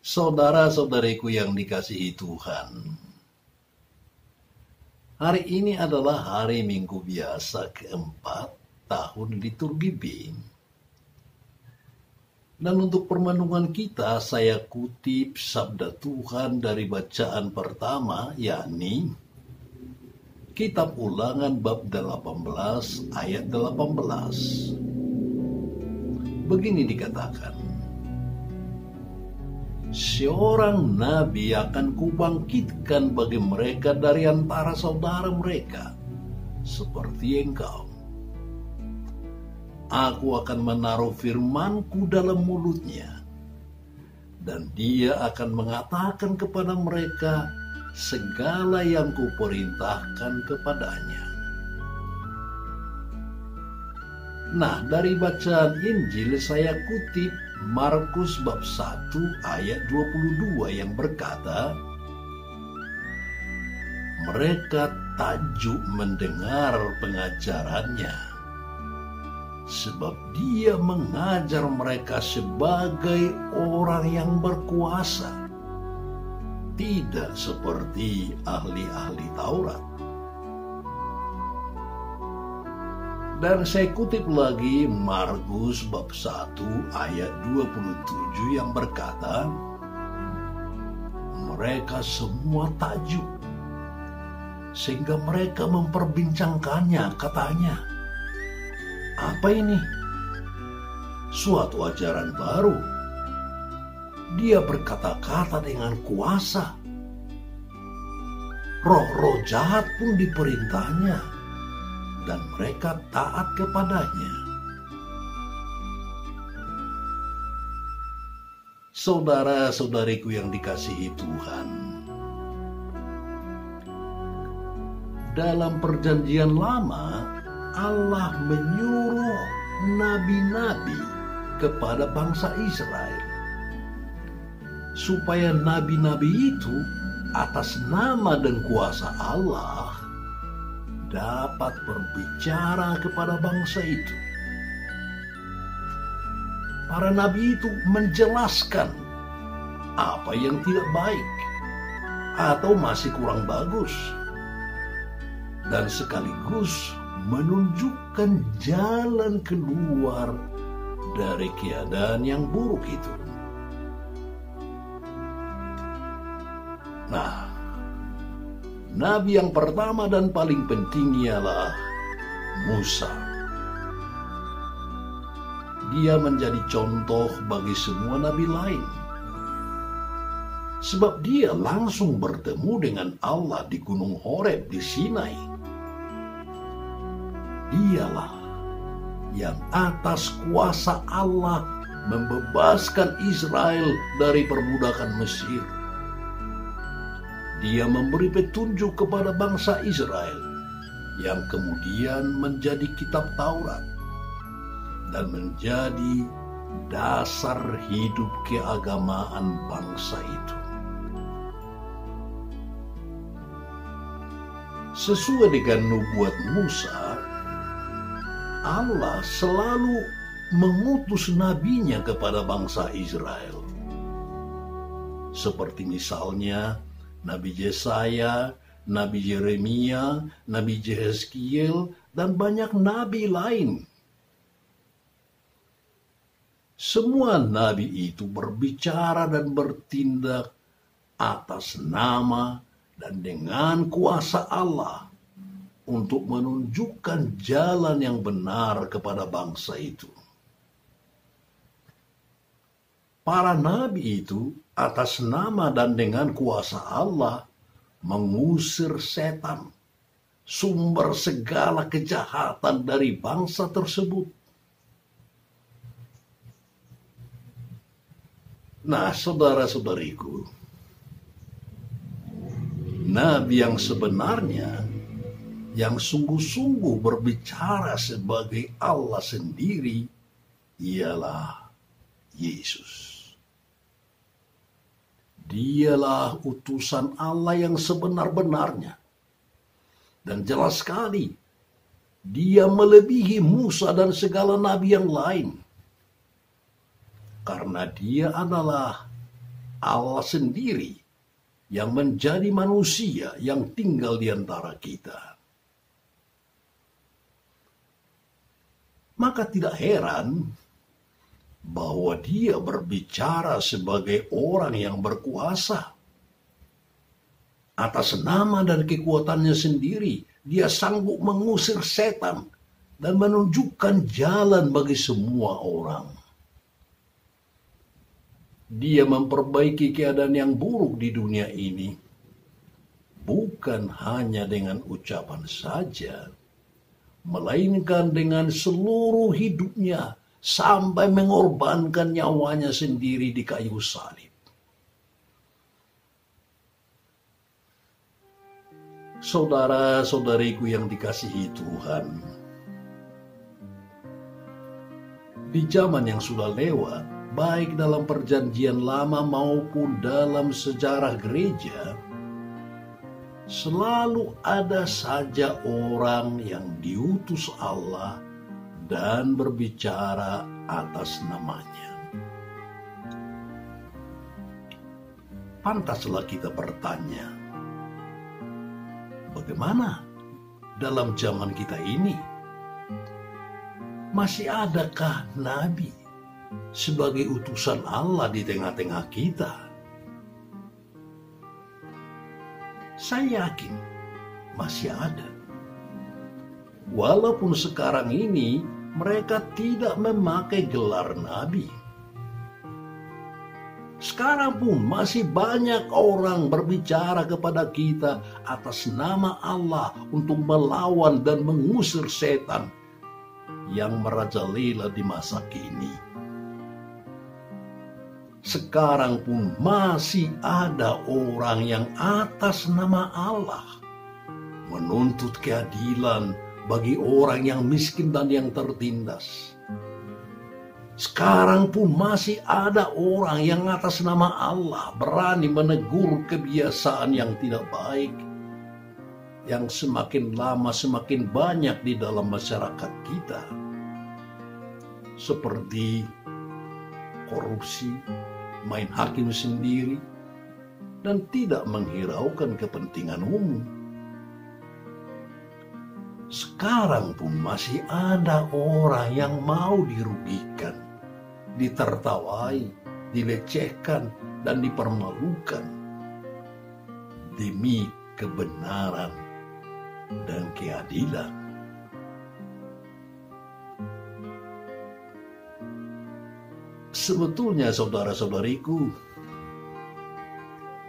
Saudara-saudariku yang dikasihi Tuhan, hari ini adalah hari Minggu biasa keempat tahun liturgi B. Dan untuk permenungan kita, saya kutip sabda Tuhan dari bacaan pertama, yakni Kitab Ulangan bab 18 ayat 18. Begini dikatakan, seorang nabi akan kubangkitkan bagi mereka dari antara saudara mereka, seperti engkau. Aku akan menaruh firmanku dalam mulutnya, dan dia akan mengatakan kepada mereka segala yang kuperintahkan kepadanya. Nah, dari bacaan Injil saya kutip Markus bab 1 ayat 22 yang berkata, mereka takjub mendengar pengajarannya, sebab dia mengajar mereka sebagai orang yang berkuasa, tidak seperti ahli-ahli Taurat. Dan saya kutip lagi Markus bab 1 ayat 27 yang berkata, mereka semua takjub, sehingga mereka memperbincangkannya, katanya, apa ini? Suatu ajaran baru. Dia berkata-kata dengan kuasa. Roh-roh jahat pun diperintahnya, dan mereka taat kepadanya. Saudara-saudariku yang dikasihi Tuhan, dalam perjanjian lama, Allah menyuruh nabi-nabi kepada bangsa Israel, supaya nabi-nabi itu atas nama dan kuasa Allah dapat berbicara kepada bangsa itu. Para nabi itu menjelaskan apa yang tidak baik atau masih kurang bagus, dan sekaligus menunjukkan jalan keluar dari keadaan yang buruk itu. Nah, nabi yang pertama dan paling penting ialah Musa. Dia menjadi contoh bagi semua nabi lain, sebab dia langsung bertemu dengan Allah di Gunung Horeb di Sinai. Dialah yang atas kuasa Allah membebaskan Israel dari perbudakan Mesir. Dia memberi petunjuk kepada bangsa Israel yang kemudian menjadi kitab Taurat dan menjadi dasar hidup keagamaan bangsa itu. Sesuai dengan nubuat Musa, Allah selalu mengutus nabinya kepada bangsa Israel. Seperti misalnya Nabi Yesaya, Nabi Yeremia, Nabi Yehezkiel, dan banyak nabi lain. Semua nabi itu berbicara dan bertindak atas nama dan dengan kuasa Allah untuk menunjukkan jalan yang benar kepada bangsa itu. Para nabi itu atas nama dan dengan kuasa Allah mengusir setan, sumber segala kejahatan dari bangsa tersebut. Nah, saudara-saudariku, nabi yang sebenarnya, yang sungguh-sungguh berbicara sebagai Allah sendiri, ialah Yesus. Dialah utusan Allah yang sebenar-benarnya, Dan jelas sekali, dia melebihi Musa dan segala nabi yang lain. Karena dia adalah Allah sendiri yang menjadi manusia yang tinggal di antara kita. Maka tidak heran bahwa dia berbicara sebagai orang yang berkuasa. Atas nama dan kekuatannya sendiri, dia sanggup mengusir setan dan menunjukkan jalan bagi semua orang. Dia memperbaiki keadaan yang buruk di dunia ini, bukan hanya dengan ucapan saja, melainkan dengan seluruh hidupnya sampai mengorbankan nyawanya sendiri di kayu salib. Saudara-saudariku yang dikasihi Tuhan, di zaman yang sudah lewat, baik dalam perjanjian lama maupun dalam sejarah gereja, selalu ada saja orang yang diutus Allah dan berbicara atas namanya. Pantaslah kita bertanya, bagaimana dalam zaman kita ini? Masih adakah nabi sebagai utusan Allah di tengah-tengah kita? Saya yakin masih ada. Walaupun sekarang ini mereka tidak memakai gelar nabi. Sekarang pun masih banyak orang berbicara kepada kita atas nama Allah untuk melawan dan mengusir setan yang merajalela di masa kini. Sekarang pun masih ada orang yang atas nama Allah menuntut keadilan bagi orang yang miskin dan yang tertindas. Sekarang pun masih ada orang yang atas nama Allah berani menegur kebiasaan yang tidak baik, yang semakin lama semakin banyak di dalam masyarakat kita. Seperti korupsi, main hakim sendiri, dan tidak menghiraukan kepentingan umum. Sekarang pun masih ada orang yang mau dirugikan, ditertawai, dilecehkan, dan dipermalukan demi kebenaran dan keadilan. Sebetulnya saudara-saudariku,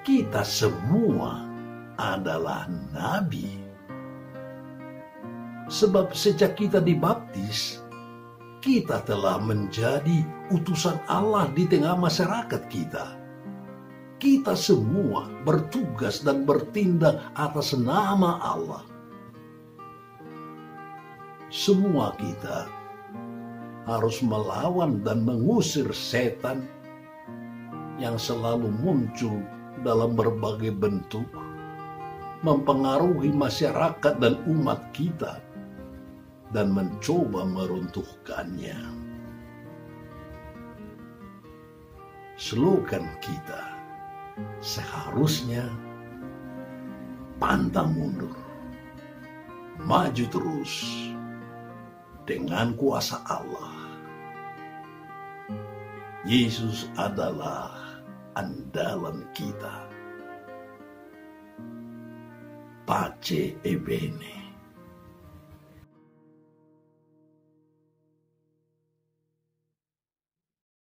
kita semua adalah nabi. Sebab sejak kita dibaptis, kita telah menjadi utusan Allah di tengah masyarakat kita. Kita semua bertugas dan bertindak atas nama Allah. Semua kita harus melawan dan mengusir setan yang selalu muncul dalam berbagai bentuk, mempengaruhi masyarakat dan umat kita, dan mencoba meruntuhkannya. Slogan kita seharusnya pantang mundur, maju terus dengan kuasa Allah. Yesus adalah andalan kita. Pace e bene.